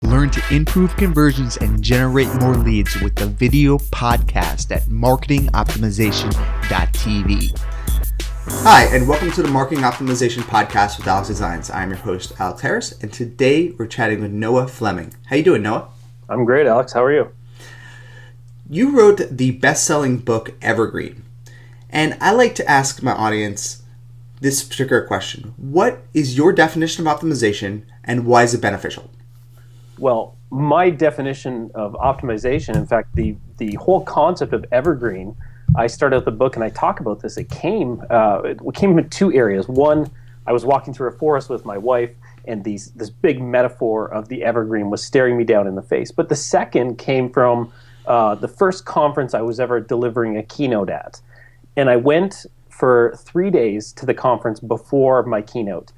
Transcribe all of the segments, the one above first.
Learn to improve conversions and generate more leads with the video podcast at marketingoptimization.tv. Hi, and welcome to the Marketing Optimization Podcast with Alex Designs. I'm your host, Alex Harris, and today we're chatting with Noah Fleming. How you doing, Noah? I'm great, Alex. How are you? You wrote the best-selling book, Evergreen. And I like to ask my audience this particular question. What is your definition of optimization, and why is it beneficial? Well, my definition of optimization, in fact, the whole concept of Evergreen, I started out the book and I talk about this. It came in two areas. One, I was walking through a forest with my wife, and this big metaphor of the evergreen was staring me down in the face. But the second came from the first conference I was ever delivering a keynote at. And I went for 3 days to the conference before my keynote.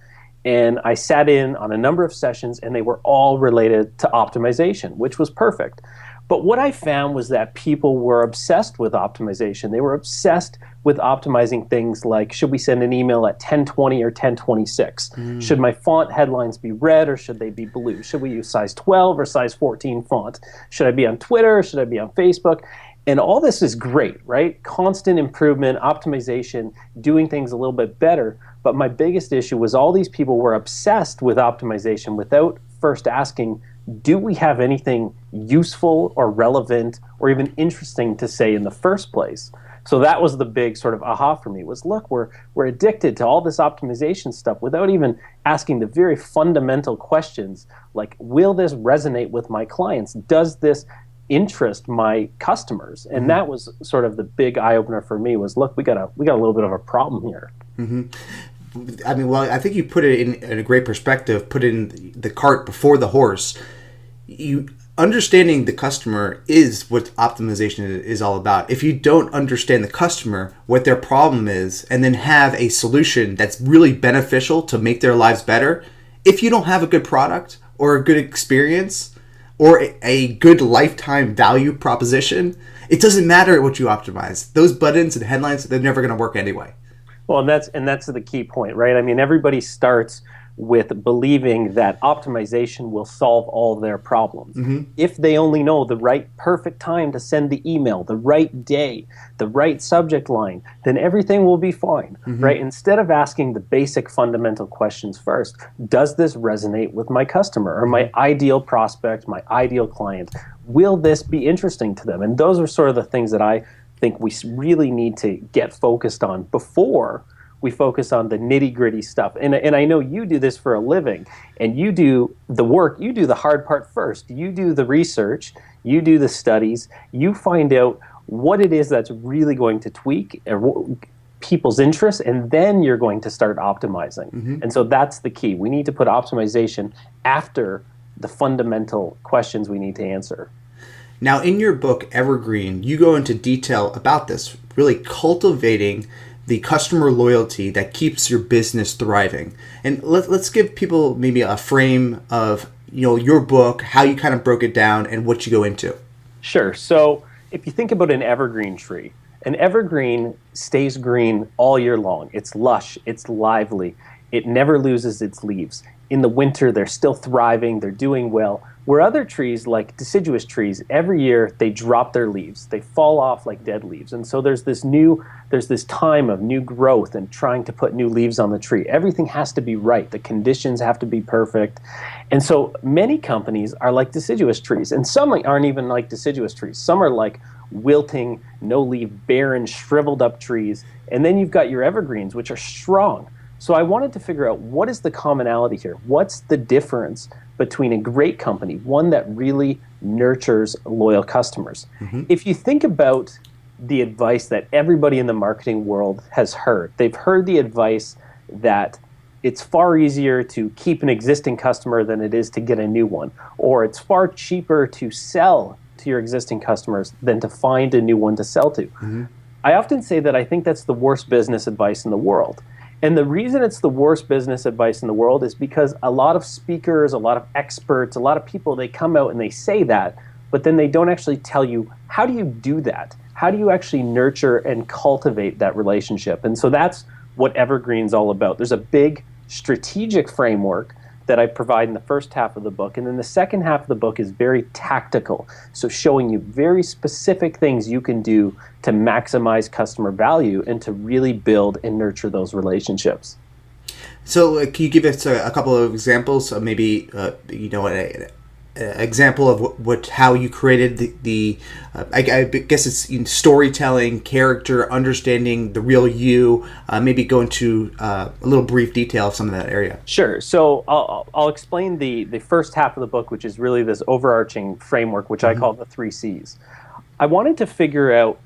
And I sat in on a number of sessions, and they were all related to optimization, which was perfect. But what I found was that people were obsessed with optimization. They were obsessed with optimizing things like, should we send an email at 1020 or 1026? Should my font headlines be red or should they be blue? Should we use size 12 or size 14 font? Should I be on Twitter or should I be on Facebook? And all this is great, right? Constant improvement, optimization, doing things a little bit better. But my biggest issue was all these people were obsessed with optimization without first asking, do we have anything useful or relevant or even interesting to say in the first place? So that was the big sort of aha for me was, look, we're addicted to all this optimization stuff without even asking the very fundamental questions like, will this resonate with my clients? Does this interest my customers? And that was sort of the big eye-opener for me was, look, we got a little bit of a problem here. I mean, well, I think you put it in a great perspective, put in the cart before the horse. You understanding the customer is what optimization is all about. If you don't understand the customer, what their problem is, and then have a solution that's really beneficial to make their lives better, if you don't have a good product or a good experience or a good lifetime value proposition, it doesn't matter what you optimize. Those buttons and headlines, they're never going to work anyway. Well, and that's the key point, right? I mean, everybody starts with believing that optimization will solve all their problems. If they only know the right perfect time to send the email, the right day, the right subject line, then everything will be fine, right? Instead of asking the basic fundamental questions first, does this resonate with my customer or my ideal prospect, my ideal client? Will this be interesting to them? And those are sort of the things that I think we really need to get focused on before we focus on the nitty-gritty stuff. And I know you do this for a living, and you do the work, you do the hard part first. You do the research, you do the studies, you find out what it is that's really going to tweak people's interests, and then you're going to start optimizing. And so that's the key. We need to put optimization after the fundamental questions we need to answer. Now, in your book, Evergreen, you go into detail about this, really cultivating the customer loyalty that keeps your business thriving. And let's give people maybe a frame of, your book, how you kind of broke it down and what you go into. Sure. So if you think about an evergreen tree, an evergreen stays green all year long. It's lush, it's lively, it never loses its leaves. In the winter, they're still thriving, they're doing well. Where other trees, like deciduous trees, every year they drop their leaves. They fall off like dead leaves. And so there's this time of new growth and trying to put new leaves on the tree. Everything has to be right. The conditions have to be perfect. And so many companies are like deciduous trees. And some aren't even like deciduous trees. Some are like wilting, no-leaf, barren, shriveled up trees. And then you've got your evergreens, which are strong. So I wanted to figure out, what is the commonality here? What's the difference between a great company, one that really nurtures loyal customers? If you think about the advice that everybody in the marketing world has heard, they've heard the advice that it's far easier to keep an existing customer than it is to get a new one, or it's far cheaper to sell to your existing customers than to find a new one to sell to. I often say that I think that's the worst business advice in the world. And the reason it's the worst business advice in the world is because a lot of speakers, a lot of experts, a lot of people, they come out and they say that, but then they don't actually tell you, how do you do that? How do you actually nurture and cultivate that relationship? And so that's what Evergreen's all about. There's a big strategic framework that I provide in the first half of the book. And then the second half of the book is very tactical, so showing you very specific things you can do to maximize customer value and to really build and nurture those relationships. So can you give us a couple of examples of maybe, an example of how you created I guess it's storytelling, character, understanding the real you, maybe go into a little brief detail of some of that area. Sure. So I'll explain the first half of the book, which is really this overarching framework, which I call the 3 C's. I wanted to figure out,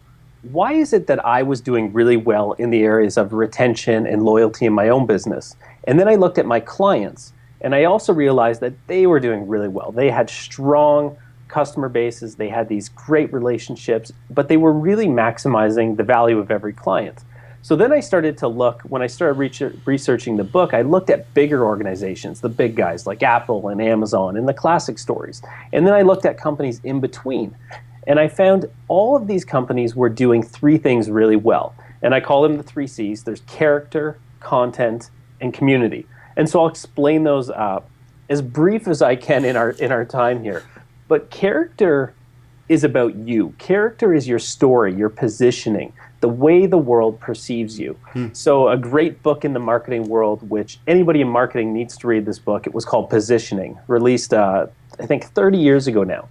why is it that I was doing really well in the areas of retention and loyalty in my own business? And then I looked at my clients, and I also realized that they were doing really well. They had strong customer bases, they had these great relationships, but they were really maximizing the value of every client. So then I started to look, when I started researching the book, I looked at bigger organizations, the big guys like Apple and Amazon and the classic stories. And then I looked at companies in between. And I found all of these companies were doing 3 things really well. And I call them the 3 C's. There's character, content, and community. And so I'll explain those as brief as I can in our time here. But character is about you. Character is your story, your positioning, the way the world perceives you. So a great book in the marketing world, which anybody in marketing needs to read this book, it was called Positioning, released I think 30 years ago now.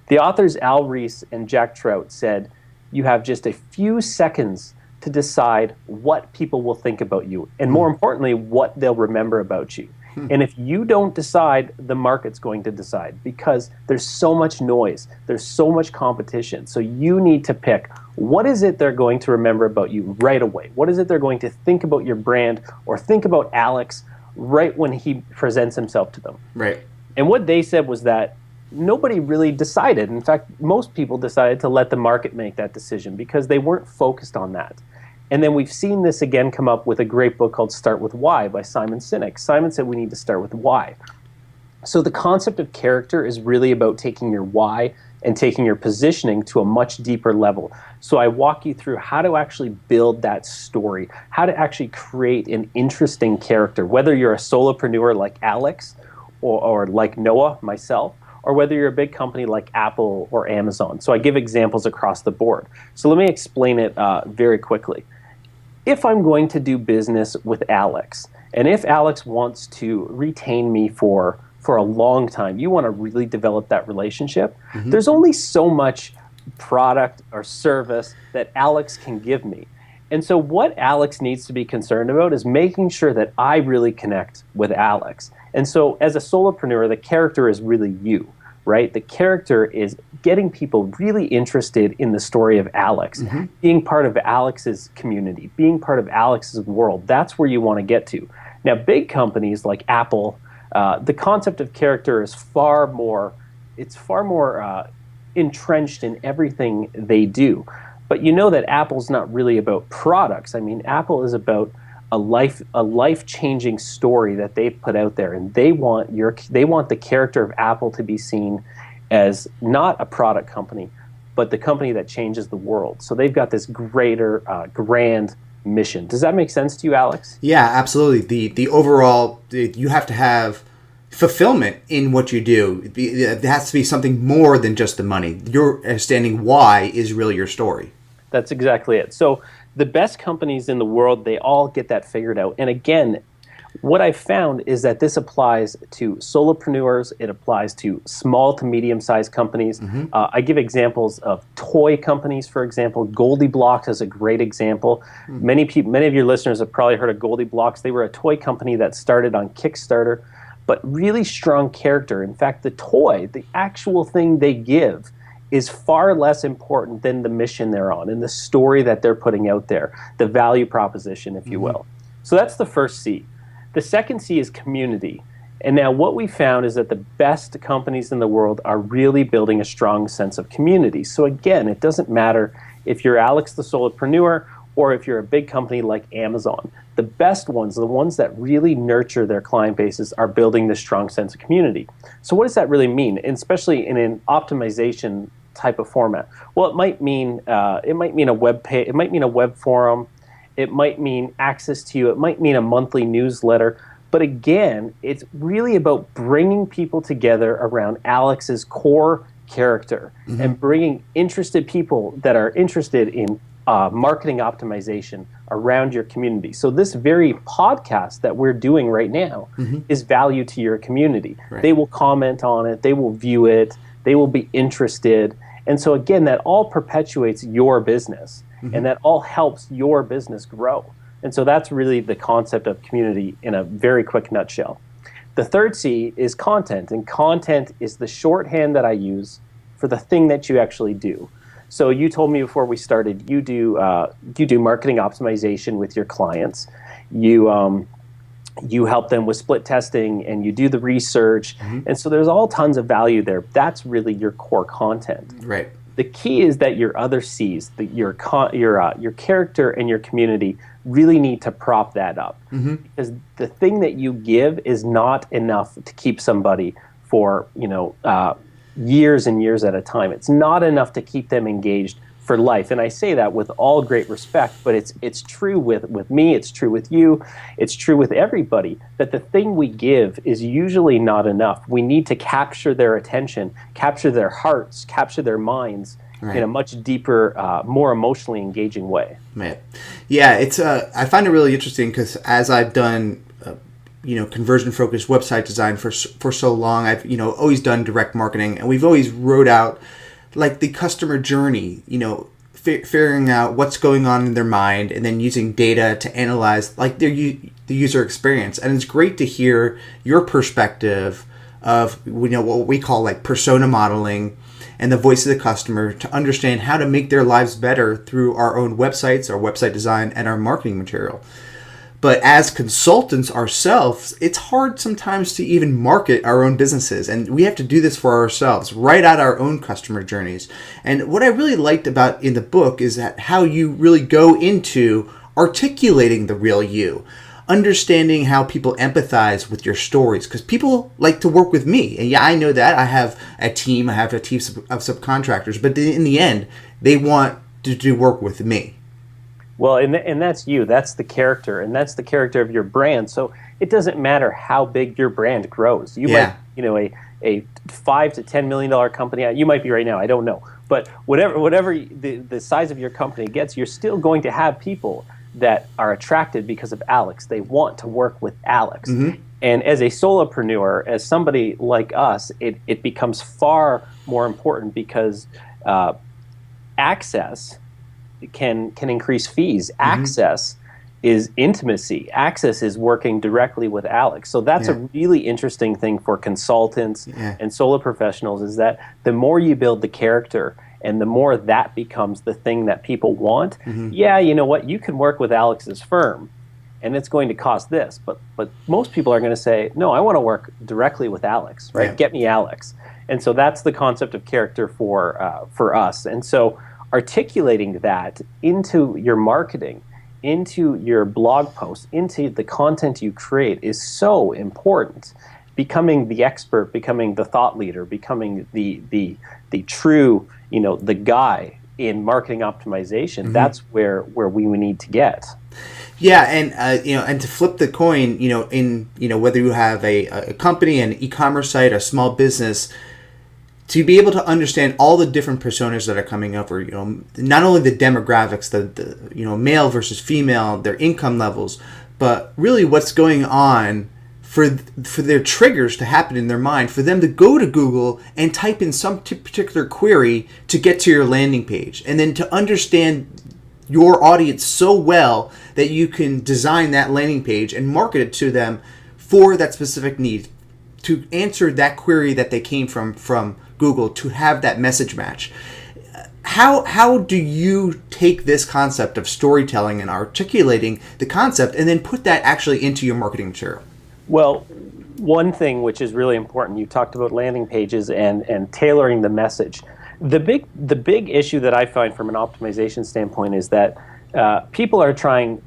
The authors Al Ries and Jack Trout said, you have just a few seconds to decide what people will think about you, and more importantly, what they'll remember about you. And if you don't decide, the market's going to decide, because there's so much noise, there's so much competition. So you need to pick, what is it they're going to remember about you right away? What is it they're going to think about your brand or think about Alex right when he presents himself to them? Right. And what they said was that nobody really decided. In fact, most people decided to let the market make that decision because they weren't focused on that. And then we've seen this again come up with a great book called Start With Why by Simon Sinek. Simon said we need to start with why. So the concept of character is really about taking your why and taking your positioning to a much deeper level. So I walk you through how to actually build that story, how to actually create an interesting character, whether you're a solopreneur like Alex or like Noah, myself, or whether you're a big company like Apple or Amazon. So I give examples across the board. So let me explain it very quickly. If I'm going to do business with Alex, and if Alex wants to retain me for a long time, you want to really develop that relationship, there's only so much product or service that Alex can give me. And so what Alex needs to be concerned about is making sure that I really connect with Alex. And so as a solopreneur, the character is really you, right? The character is getting people really interested in the story of Alex, being part of Alex's community, being part of Alex's world. That's where you want to get to. Now, big companies like Apple, the concept of character is far more entrenched in everything they do. But you know that Apple's not really about products. I mean, Apple is about a life-changing story that they've put out there, and they want the character of Apple to be seen as not a product company, but the company that changes the world. So they've got this greater, grand mission. Does that make sense to you, Alex? Yeah, absolutely. The overall, you have to have fulfillment in what you do. It has to be something more than just the money. Your understanding why is really your story. That's exactly it. So the best companies in the world, they all get that figured out. And again, what I've found is that this applies to solopreneurs. It applies to small to medium-sized companies. I give examples of toy companies, for example. Goldie Blox is a great example. Many of your listeners have probably heard of Goldie Blox. They were a toy company that started on Kickstarter, but really strong character. In fact, the toy, the actual thing they give, is far less important than the mission they're on and the story that they're putting out there, the value proposition, if you will. So that's the first C. The second C is community. And now what we found is that the best companies in the world are really building a strong sense of community. So again, it doesn't matter if you're Alex the solopreneur or if you're a big company like Amazon. The best ones, the ones that really nurture their client bases, are building this strong sense of community. So what does that really mean, and especially in an optimization type of format? Well, it might mean a web page, it might mean a web forum, it might mean access to you, it might mean a monthly newsletter. But again, it's really about bringing people together around Alex's core character and bringing interested people that are interested in marketing optimization around your community. So this very podcast that we're doing right now is value to your community. Right. They will comment on it, they will view it, they will be interested. And so again, that all perpetuates your business and that all helps your business grow. And so that's really the concept of community in a very quick nutshell. The third C is content, and content is the shorthand that I use for the thing that you actually do. So you told me before we started, you do marketing optimization with your clients. You help them with split testing, and you do the research, and so there's all tons of value there. That's really your core content. Right. The key is that your other C's, your character and your community, really need to prop that up, because the thing that you give is not enough to keep somebody for years and years at a time. It's not enough to keep them engaged for life. And I say that with all great respect, but it's true with me, it's true with you, it's true with everybody, that the thing we give is usually not enough. We need to capture their attention, capture their hearts, capture their minds in a much deeper, more emotionally engaging way. Man. Yeah, it's I find it really interesting because as I've done conversion-focused website design for so long, I've always done direct marketing, and we've always wrote out like the customer journey, figuring out what's going on in their mind, and then using data to analyze like the user experience. And it's great to hear your perspective of what we call like persona modeling and the voice of the customer to understand how to make their lives better through our own websites, our website design, and our marketing material. But as consultants ourselves, it's hard sometimes to even market our own businesses. And we have to do this for ourselves, write out our own customer journeys. And what I really liked about in the book is that how you really go into articulating the real you, understanding how people empathize with your stories. Because people like to work with me. And yeah, I know that. I have a team of subcontractors. But in the end, they want to do work with me. Well, and that's you. That's the character, and that's the character of your brand. So it doesn't matter how big your brand grows. You might, a $5 to $10 million company. You might be right now. I don't know. But whatever the size of your company gets, you're still going to have people that are attracted because of Alex. They want to work with Alex. And as a solopreneur, as somebody like us, it becomes far more important because access can increase fees. Access is intimacy. Access is working directly with Alex. So that's a really interesting thing for consultants and solo professionals, is that the more you build the character and the more that becomes the thing that people want, you know what, you can work with Alex's firm and it's going to cost this. But most people are going to say, no, I want to work directly with Alex, right? Get me Alex. And so that's the concept of character for us. And so articulating that into your marketing, into your blog posts, into the content you create is so important. Becoming the expert, becoming the thought leader, becoming the true, the guy in marketing optimization. That's where we need to get. Yeah, and and to flip the coin, whether you have a company, an e-commerce site, a small business, to be able to understand all the different personas that are coming up, or not only the demographics, the male versus female, their income levels, but really what's going on for their triggers to happen in their mind, for them to go to Google and type in some particular query to get to your landing page, and then to understand your audience so well that you can design that landing page and market it to them for that specific need, to answer that query that they came from Google, to have that message match. How do you take this concept of storytelling and articulating the concept and then put that actually into your marketing material? Well, one thing which is really important, you talked about landing pages and tailoring the message. The big issue that I find from an optimization standpoint is that people are trying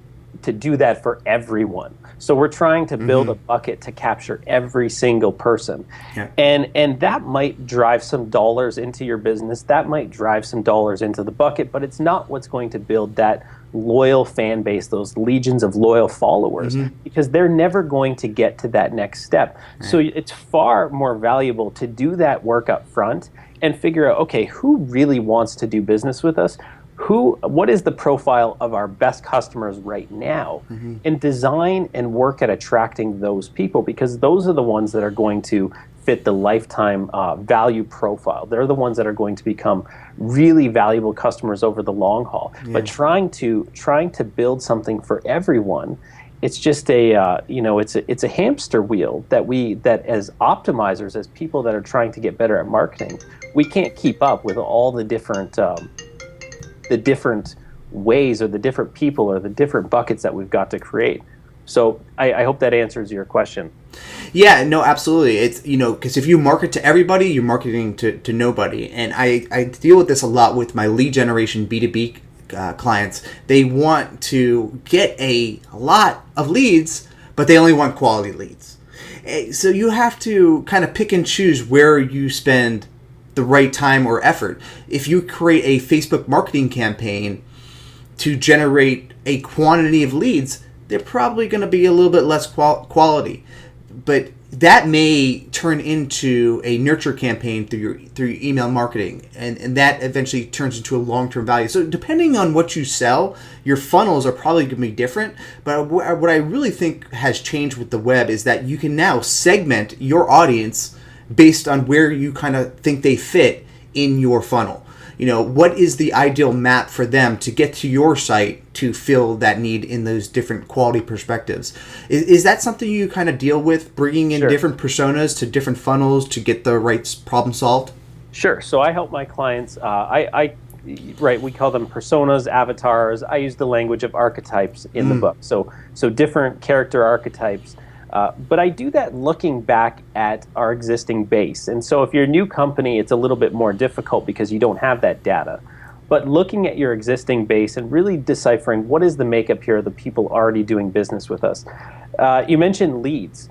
to do that for everyone. So we're trying to build a bucket to capture every single person. Yeah. And that might drive some dollars into your business. That might drive some dollars into the bucket, but it's not what's going to build that loyal fan base, those legions of loyal followers, because they're never going to get to that next step. Right. So it's far more valuable to do that work up front and figure out, okay, who really wants to do business with us? What is the profile of our best customers right now, and design and work at attracting those people, because those are the ones that are going to fit the lifetime value profile. They're the ones that are going to become really valuable customers over the long haul. Yeah. But trying to build something for everyone, it's just it's a hamster wheel that as optimizers, as people that are trying to get better at marketing, we can't keep up with all the different ways or the different people or the different buckets that we've got to create. So I hope that answers your question. Yeah, no, absolutely. It's, because if you market to everybody, you're marketing to nobody. And I deal with this a lot with my lead generation B2B clients. They want to get a lot of leads, but they only want quality leads. So you have to kind of pick and choose where you spend the right time or effort. If you create a Facebook marketing campaign to generate a quantity of leads, they're probably going to be a little bit less quality. But that may turn into a nurture campaign through your email marketing, and that eventually turns into a long-term value. So depending on what you sell, your funnels are probably going to be different. But what I really think has changed with the web is that you can now segment your audience based on where you kind of think they fit in your funnel. What is the ideal map for them to get to your site to fill that need in those different quality perspectives? Is that something you kind of deal with, bringing in different personas to different funnels to get the right problem solved? Sure. So I help my clients. We call them personas, avatars. I use the language of archetypes in the book. So different character archetypes. But I do that looking back at our existing base. And so if you're a new company, it's a little bit more difficult because you don't have that data. But looking at your existing base and really deciphering what is the makeup here of the people already doing business with us. You mentioned leads.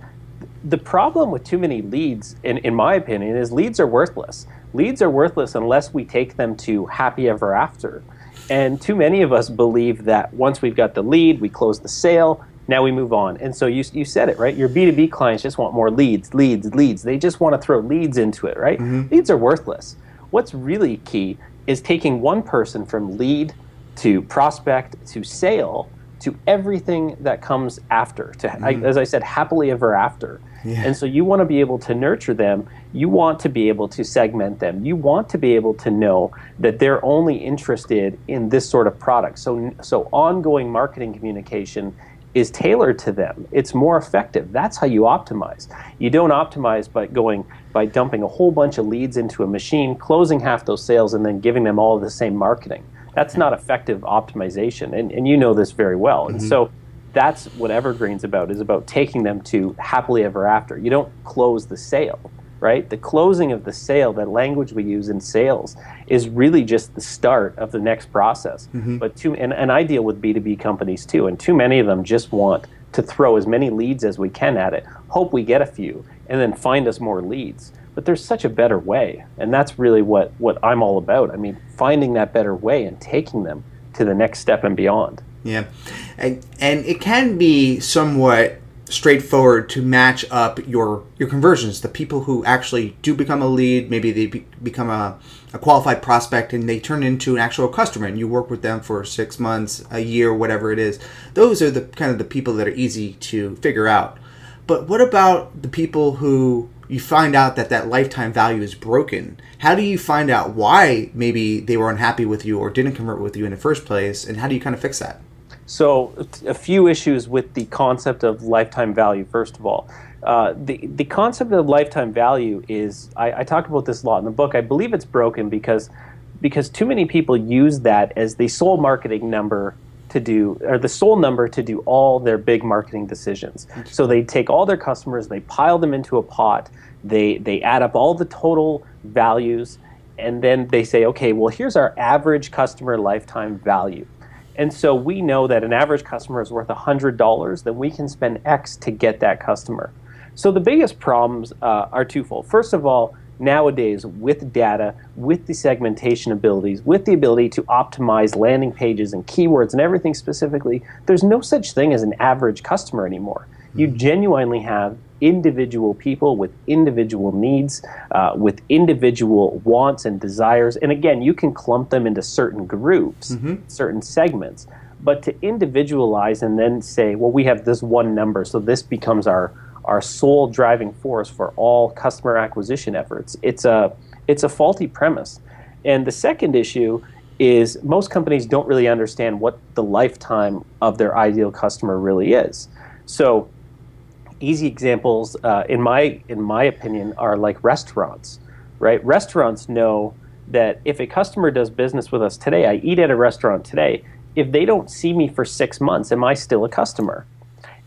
The problem with too many leads, in my opinion, is leads are worthless. Leads are worthless unless we take them to happy ever after. And too many of us believe that once we've got the lead, we close the sale, now we move on. And so you said it, right? Your B2B clients just want more leads. They just want to throw leads into it, right? Leads are worthless. What's really key is taking one person from lead to prospect to sale to everything that comes after, as I said, happily ever after. Yeah. And so you want to be able to nurture them. You want to be able to segment them. You want to be able to know that they're only interested in this sort of product. So ongoing marketing communication is tailored to them. It's more effective. That's how you optimize. You don't optimize by dumping a whole bunch of leads into a machine, closing half those sales, and then giving them all the same marketing. That's not effective optimization, and you know this very well. And so that's what Evergreen's about, is about taking them to happily ever after. You don't close the sale, right? The closing of the sale, that language we use in sales, is really just the start of the next process. But and I deal with B2B companies too, and too many of them just want to throw as many leads as we can at it, hope we get a few, and then find us more leads. But there's such a better way, and that's really what I'm all about. I mean, finding that better way and taking them to the next step and beyond. Yeah, and it can be somewhat straightforward to match up your conversions. The people who actually do become a lead, maybe they become a qualified prospect and they turn into an actual customer, and you work with them for 6 months, a year, whatever it is. Those are the kind of the people that are easy to figure out. But what about the people who you find out that lifetime value is broken? How do you find out why maybe they were unhappy with you or didn't convert with you in the first place, and how do you kind of fix that? So a few issues with the concept of lifetime value, first of all. The concept of lifetime value is, I talk about this a lot in the book. I believe it's broken because too many people use that as the sole marketing number to do, or the sole number to do all their big marketing decisions. So they take all their customers, they pile them into a pot, they add up all the total values, and then they say, okay, well, here's our average customer lifetime value. And so we know that an average customer is worth $100, then we can spend X to get that customer. So the biggest problems are twofold. First of all, nowadays with data, with the segmentation abilities, with the ability to optimize landing pages and keywords and everything specifically, there's no such thing as an average customer anymore. You genuinely have individual people with individual needs, with individual wants and desires. And again, you can clump them into certain groups, certain segments. But to individualize and then say, well, we have this one number, so this becomes our sole driving force for all customer acquisition efforts, it's a faulty premise. And the second issue is most companies don't really understand what the lifetime of their ideal customer really is. So easy examples, in my opinion, are like restaurants, right? Restaurants know that if a customer does business with us today, I eat at a restaurant today, if they don't see me for 6 months, am I still a customer?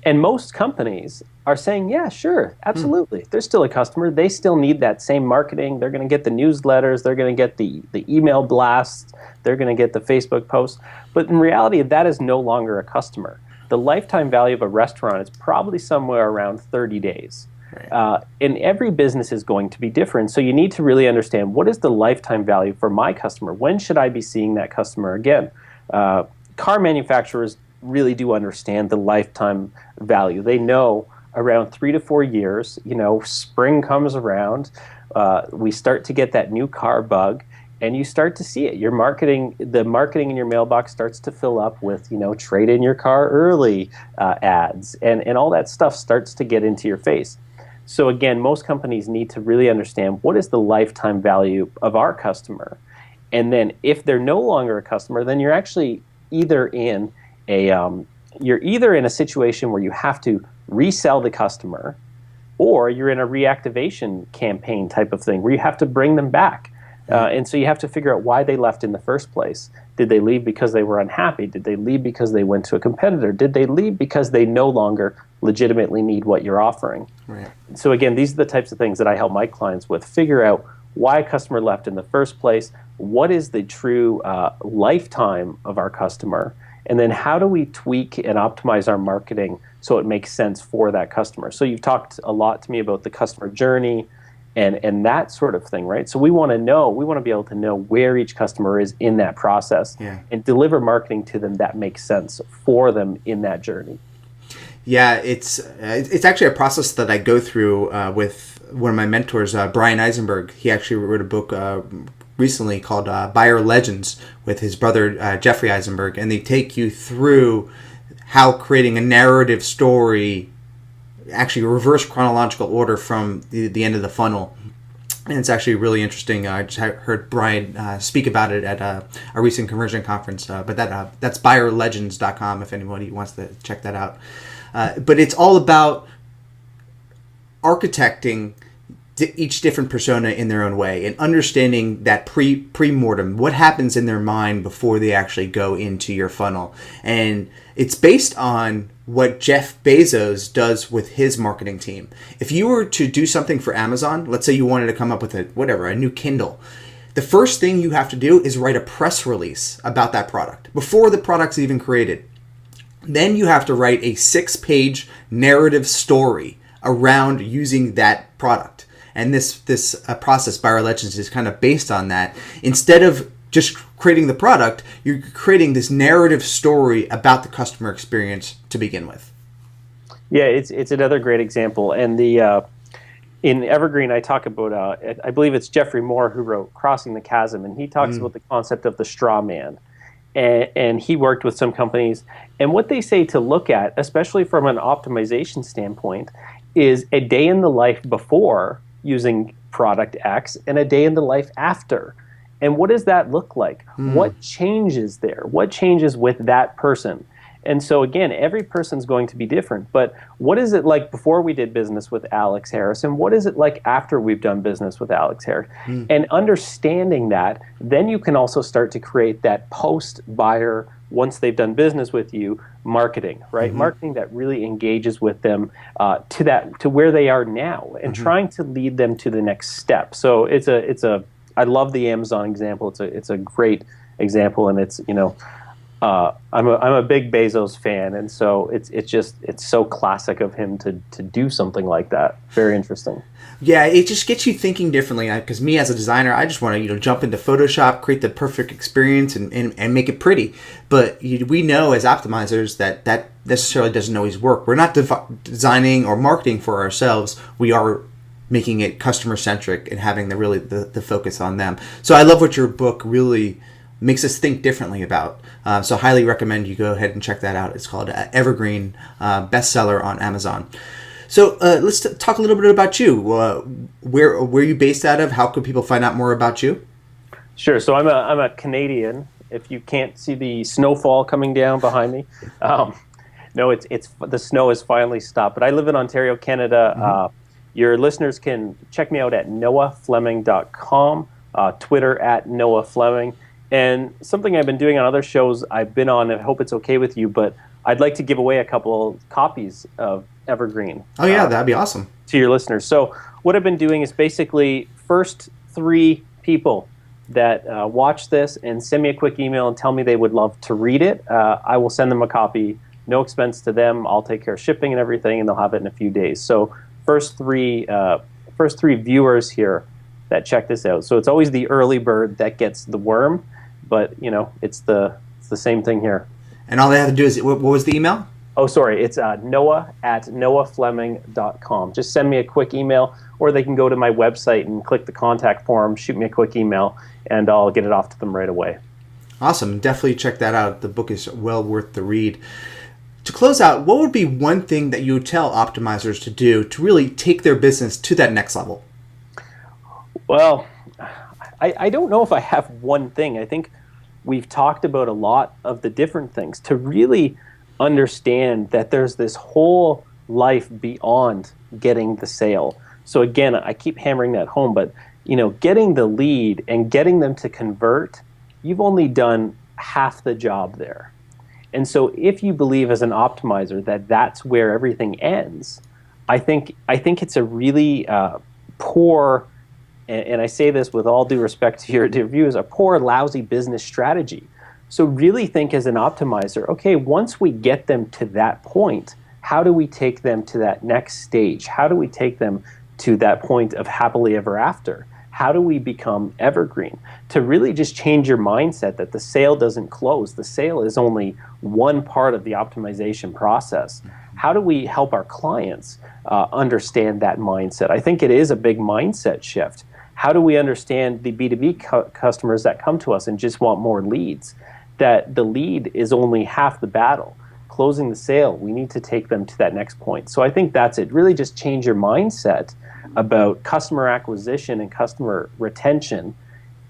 And most companies are saying, yeah, sure, absolutely. They're still a customer. They still need that same marketing. They're going to get the newsletters. They're going to get the email blasts. They're going to get the Facebook posts. But in reality, that is no longer a customer. The lifetime value of a restaurant is probably somewhere around 30 days. Right. And every business is going to be different. So you need to really understand, what is the lifetime value for my customer? When should I be seeing that customer again? Car manufacturers really do understand the lifetime value. They know around 3 to 4 years, spring comes around, we start to get that new car bug, and you start to see it. The marketing in your mailbox starts to fill up with, trade in your car early ads, and all that stuff starts to get into your face. So again, most companies need to really understand, what is the lifetime value of our customer? And then if they're no longer a customer, then you're actually either in a situation where you have to resell the customer, or you're in a reactivation campaign type of thing where you have to bring them back. And so you have to figure out why they left in the first place. Did they leave because they were unhappy? Did they leave because they went to a competitor? Did they leave because they no longer legitimately need what you're offering? Right. So again, these are the types of things that I help my clients with. Figure out why a customer left in the first place. What is the true lifetime of our customer? And then how do we tweak and optimize our marketing so it makes sense for that customer? So you've talked a lot to me about the customer journey and that sort of thing, right? So we want to be able to know where each customer is in that process, and deliver marketing to them that makes sense for them in that journey. Yeah, it's actually a process that I go through with one of my mentors, Brian Eisenberg. He actually wrote a book recently called Buyer Legends with his brother Jeffrey Eisenberg, and they take you through how creating a narrative story, actually reverse chronological order from the end of the funnel. And it's actually really interesting. I just heard Brian speak about it at a recent conversion conference, but that's buyerlegends.com if anybody wants to check that out. But it's all about architecting each different persona in their own way and understanding that pre-mortem, what happens in their mind before they actually go into your funnel. And it's based on what Jeff Bezos does with his marketing team. If you were to do something for Amazon, let's say you wanted to come up with a new Kindle, the first thing you have to do is write a press release about that product before the product's even created. Then you have to write a 6-page narrative story around using that product. And this process, Buyer Legends, is kind of based on that. Instead of just creating the product, you're creating this narrative story about the customer experience to begin with. Yeah, it's another great example. And in Evergreen, I talk about, I believe it's Jeffrey Moore who wrote Crossing the Chasm, and he talks about the concept of the straw man. And he worked with some companies. And what they say to look at, especially from an optimization standpoint, is a day in the life before using product X and a day in the life after. And what does that look like? What changes there? What changes with that person? And so again, every person's going to be different. But what is it like before we did business with Alex Harris? And what is it like after we've done business with Alex Harris? And understanding that, then you can also start to create that post-buyer, once they've done business with you, marketing, right? Marketing that really engages with them to where they are now, and trying to lead them to the next step. So I love the Amazon example. It's a great example, and it's I'm a big Bezos fan, and so it's so classic of him to do something like that. Very interesting. Yeah, it just gets you thinking differently. Because me as a designer, I just want to jump into Photoshop, create the perfect experience, and make it pretty. But we know as optimizers that necessarily doesn't always work. We're not designing or marketing for ourselves. We are making it customer centric and having the focus on them. So I love what your book really makes us think differently about. So I highly recommend you go ahead and check that out. It's called Evergreen, bestseller on Amazon. So let's talk a little bit about you. Where are you based out of? How can people find out more about you? Sure. So I'm a Canadian. If you can't see the snowfall coming down behind me, no, it's the snow has finally stopped. But I live in Ontario, Canada. Mm-hmm. Your listeners can check me out at noahfleming.com, Twitter at Noah Fleming. And something I've been doing on other shows I've been on, I hope it's okay with you, but I'd like to give away a couple copies of Evergreen. Oh, yeah, that'd be awesome. To your listeners. So what I've been doing is basically first 3 people that watch this and send me a quick email and tell me they would love to read it, I will send them a copy, no expense to them. I'll take care of shipping and everything, and they'll have it in a few days. So first three viewers here that check this out. So it's always the early bird that gets the worm, but it's the same thing here. And all they have to do is, what was the email? Oh, sorry. It's Noah at noahfleming.com. Just send me a quick email, or they can go to my website and click the contact form, shoot me a quick email, and I'll get it off to them right away. Awesome. Definitely check that out. The book is well worth the read. To close out, what would be one thing that you would tell optimizers to do to really take their business to that next level? Well, I don't know if I have one thing. I think we've talked about a lot of the different things to really understand that there's this whole life beyond getting the sale. So again, I keep hammering that home, but getting the lead and getting them to convert, you've only done half the job there. And so if you believe as an optimizer that that's where everything ends, I think it's a really poor, and I say this with all due respect to your viewers, a poor, lousy business strategy. So really think as an optimizer, okay, once we get them to that point, how do we take them to that next stage? How do we take them to that point of happily ever after? How do we become evergreen? To really just change your mindset that the sale doesn't close. The sale is only one part of the optimization process. How do we help our clients understand that mindset? I think it is a big mindset shift. How do we understand the B2B customers that come to us and just want more leads? That the lead is only half the battle. Closing the sale, we need to take them to that next point. So I think that's it. Really just change your mindset about customer acquisition and customer retention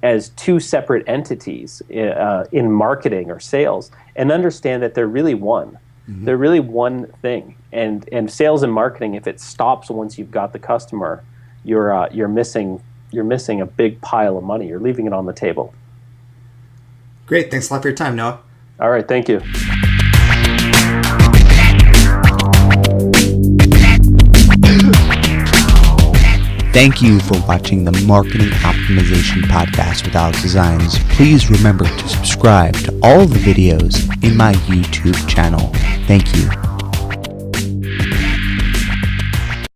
as 2 separate entities in marketing or sales, and understand that they're really one. Mm-hmm. They're really one thing. And sales and marketing, if it stops once you've got the customer, you're missing a big pile of money. You're leaving it on the table. Great. Thanks a lot for your time, Noah. All right. Thank you. Thank you for watching the Marketing Optimization Podcast with Alex Designs. Please remember to subscribe to all the videos in my YouTube channel. Thank you.